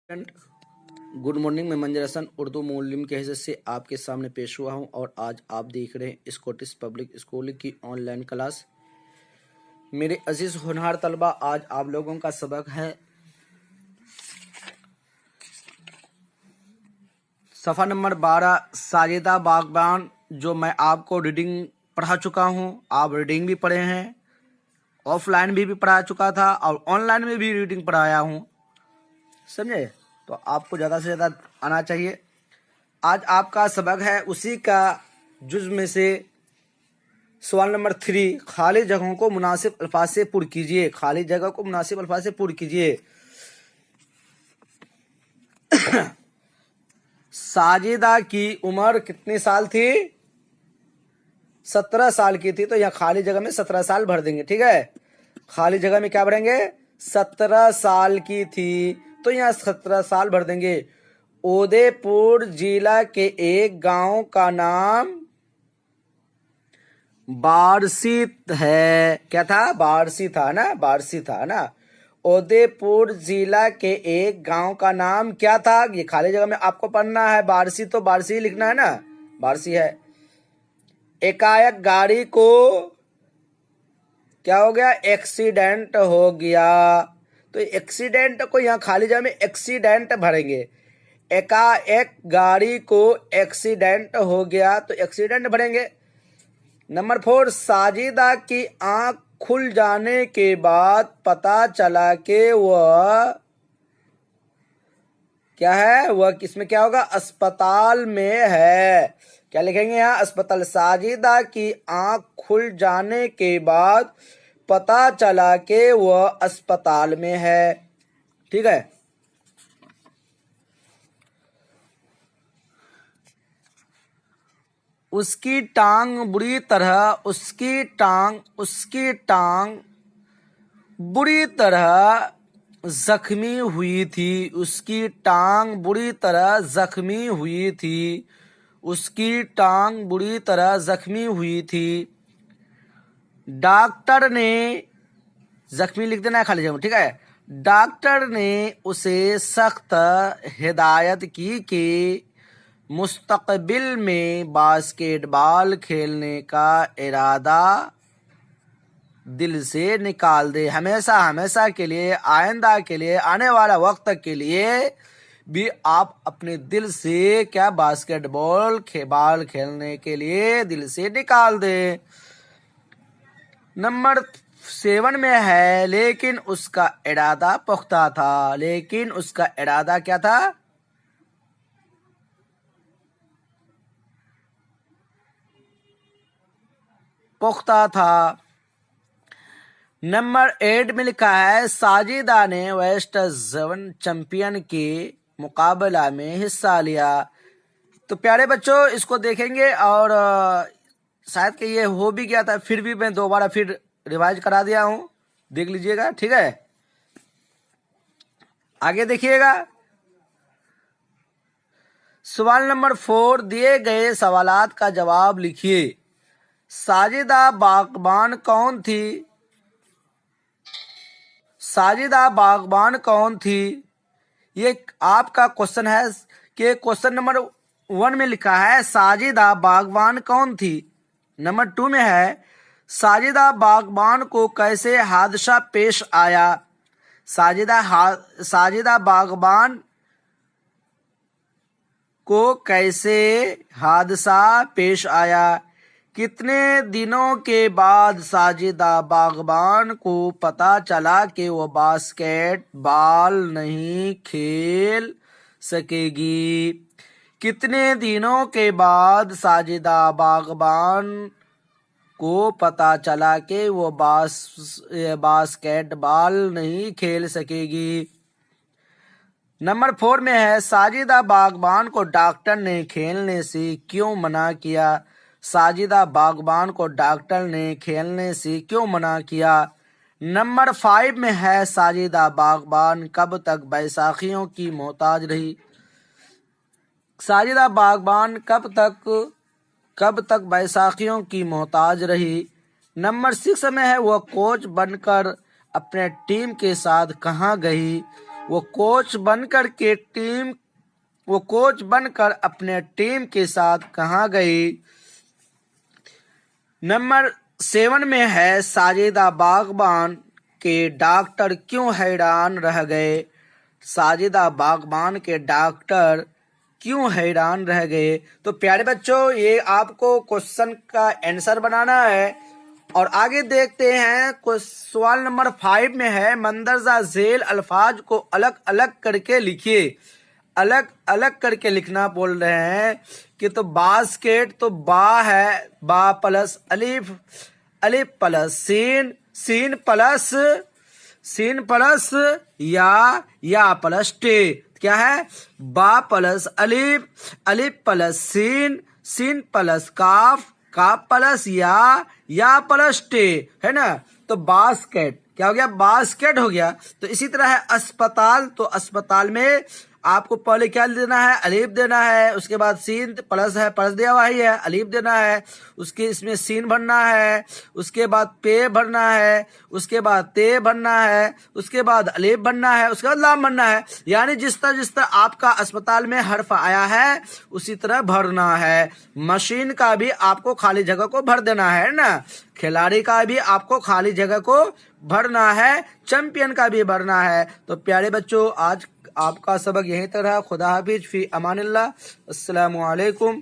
Good morning. मैं मंजर हसन उर्दू मौलवी की हैसियत से आपके सामने पेश हुआ हूं और आज आप देख रहे हैं स्कॉटिश पब्लिक स्कूल की ऑनलाइन क्लास। मेरे अजीज होनहार तलबा, आज आप लोगों का सबक है सफ़ा नंबर 12 साजिदा बागबान, जो मैं आपको रीडिंग पढ़ा चुका हूं। आप रीडिंग भी पढ़े हैं, ऑफलाइन भी पढ़ा चुका था और ऑनलाइन में भी रीडिंग पढ़ाया हूं, समझे? तो आपको ज़्यादा से ज़्यादा आना चाहिए। आज आपका सबक है उसी का जुज़ में से सवाल नंबर 3, खाली जगहों को मुनासिब अल्फाज से पुर कीजिए। खाली जगह को मुनासिब अल्फाज से पुर कीजिए। साजिदा की उम्र कितने साल थी? 17 साल की थी। तो यहाँ खाली जगह में 17 साल भर देंगे, ठीक है? खाली जगह में क्या भरेंगे? 17 साल की थी, तो यहाँ 17 साल भर देंगे। उदयपुर जिला के एक गांव का नाम बारसी है। क्या था? बारसी था ना, बारसी था ना। उदयपुर जिला के एक गांव का नाम क्या था? ये खाली जगह में आपको पढ़ना है। बारसी तो बारसी ही लिखना है ना, बारसी है। एकाएक गाड़ी को क्या हो गया? एक्सीडेंट हो गया। तो एक्सीडेंट को यहाँ खाली जगह में एक्सीडेंट भरेंगे। एकाएक गाड़ी को एक्सीडेंट हो गया तो एक्सीडेंट भरेंगे। नंबर 4, साजिदा की आंख खुल जाने के बाद पता चला कि वह क्या है? वह किसमें क्या होगा? अस्पताल में है। क्या लिखेंगे यहाँ? अस्पताल। साजिदा की आंख खुल जाने के बाद पता चला कि वह अस्पताल में है, ठीक है? उसकी टांग बुरी तरह जख्मी हुई थी। उसकी टांग बुरी तरह जख्मी हुई थी। उसकी टांग बुरी तरह जख्मी हुई थी। डॉक्टर ने, जख्मी लिख देना है खाली जगह में, ठीक है? डॉक्टर ने उसे सख्त हिदायत की कि मुस्तकबिल में बास्केटबॉल खेलने का इरादा दिल से निकाल दे। हमेशा हमेशा के लिए, आइंदा के लिए, आने वाला वक्त के लिए भी आप अपने दिल से क्या बास्केटबॉल बॉल खेलने के लिए दिल से निकाल दे। नंबर 7 में है, लेकिन उसका इरादा पुख्ता था। लेकिन उसका इरादा क्या था? पुख्ता था। नंबर 8 में लिखा है, साजिदा ने वेस्ट जोन चैंपियन के मुकाबला में हिस्सा लिया। तो प्यारे बच्चों, इसको देखेंगे और शायद कि ये हो भी गया था, फिर भी मैं दोबारा फिर रिवाइज करा दिया हूं, देख लीजिएगा, ठीक है? आगे देखिएगा। सवाल नंबर 4, दिए गए सवालात का जवाब लिखिए। साजिदा बागबान कौन थी? साजिदा बागबान कौन थी? ये आपका क्वेश्चन है कि क्वेश्चन नंबर 1 में लिखा है साजिदा बागबान कौन थी। नंबर 2 में है साजिदा बागबान को कैसे हादसा पेश आया। साजिदा बागबान को कैसे हादसा पेश आया। कितने दिनों के बाद साजिदा बागबान को पता चला कि वह बास्केटबॉल नहीं खेल सकेगी। कितने दिनों के बाद साजिदा बागबान को पता चला कि वो बास्केटबॉल नहीं खेल सकेगी। नंबर 4 में है, साजिदा बागबान को डॉक्टर ने खेलने से क्यों मना किया। साजिदा बागबान को डॉक्टर ने खेलने से क्यों मना किया। नंबर 5 में है, साजिदा बागबान कब तक बैसाखियों की मोहताज रही। साजिदा बागबान कब तक बैसाखियों की मोहताज रही। नंबर 6 में है, वह कोच बनकर अपने टीम के साथ कहाँ गई। वो कोच बनकर अपने टीम के साथ कहाँ गई? नंबर 7 में है साजिदा बागबान के डॉक्टर क्यों हैरान रह गए? साजिदा बागबान के डॉक्टर क्यों हैरान रह गए? तो प्यारे बच्चों, ये आपको क्वेश्चन का आंसर बनाना है। और आगे देखते हैं, सवाल नंबर 5 में है मंदरजा झेल अल्फाज को अलग अलग करके लिखिए। अलग अलग करके लिखना बोल रहे हैं कि तो बास्केट, तो बा है, बा प्लस अलिफ, अलिफ प्लस सीन, सीन प्लस या प्लस टे। क्या है? बा प्लस अलिफ, अलिफ प्लस सीन, सीन प्लस काफ, काफ प्लस या प्लस टे, है ना। तो बास्केट क्या हो गया? बास्केट हो गया। तो इसी तरह है अस्पताल, तो अस्पताल में आपको पहले क्या देना है? अलीफ देना है, उसके बाद सीन प्लस है, प्लस दिया हुआ ही है, अलीफ देना है, उसके इसमें सीन भरना है, उसके बाद पे भरना है, उसके बाद ते भरना है, उसके बाद अलीफ भरना है, उसके बाद लाम भरना है। यानी जिस तरह आपका अस्पताल में हर्फ आया है उसी तरह भरना है। मशीन का भी आपको खाली जगह को भर देना है ना, खिलाड़ी का भी आपको खाली जगह को भरना है, चैंपियन का भी भरना है। तो प्यारे बच्चों, आज आपका सबक यहीं तक रहा। खुदा हाफिज, फी अमानिल्लाह, अस्सलामु अलैकुम।